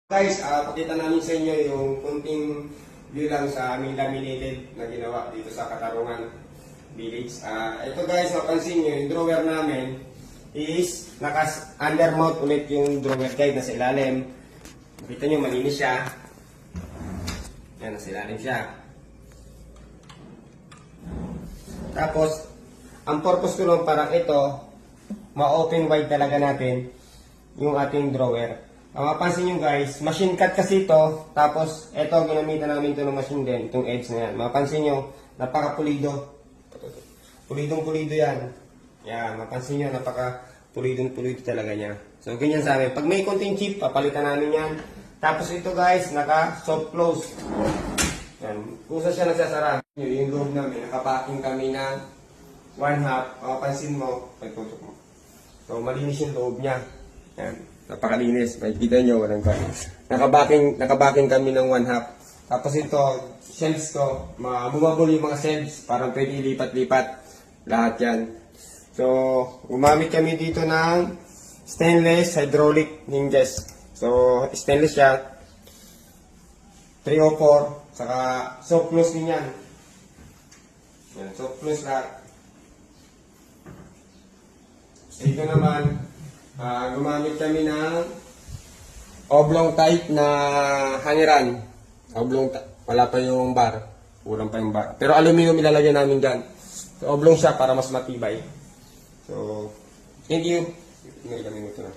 Guys, pakita namin sa inyo yung kunting view lang sa aming laminated na ginawa dito sa Katarungan Village. Ito guys, mapansin nyo, yung drawer namin is naka-undermount ulit yung drawer guide na sa ilalim. Makita nyo, malinis siya. Yan, nasa ilalim siya. Tapos, ang purpose ko lang parang ito, ma-open wide talaga natin yung ating drawer. Ang mapansin nyo guys, machine cut kasi ito, tapos ito, ginamitan namin ito ng machine din, itong edge na yan. Mapansin nyo, napaka-pulido. Pulidong-pulido yan. Yan, mapansin nyo, napaka-pulidong-pulido talaga niya. So, ganyan sa amin. Pag may konting chip, papalitan namin yan. Tapos ito guys, naka-soft close. Yan, kusa siya nagsasara. Yung loob namin, nakapacking kami ng 1/2. Mapapansin mo, pagtutok mo. So, malinis yung loob niya. Yan. Napakalinis. Makikita nyo, walang kaya. Nakabaking kami ng 1/2. Tapos ito, shelves ko, bumabol yung mga shelves. Parang pwede ilipat-lipat. Lahat yan. So, gumamit kami dito ng stainless hydraulic hinges. So, stainless siya. 304. Saka, soft close din yan. Yan, soft close lahat. Ito naman, gumamit kami ng oblong type na hangiran. Wala pa yung bar. Kulang pa yung bar. Pero aluminum ilalagyan namin dyan. So, oblong siya para mas matibay. So, thank you. May kami ito na.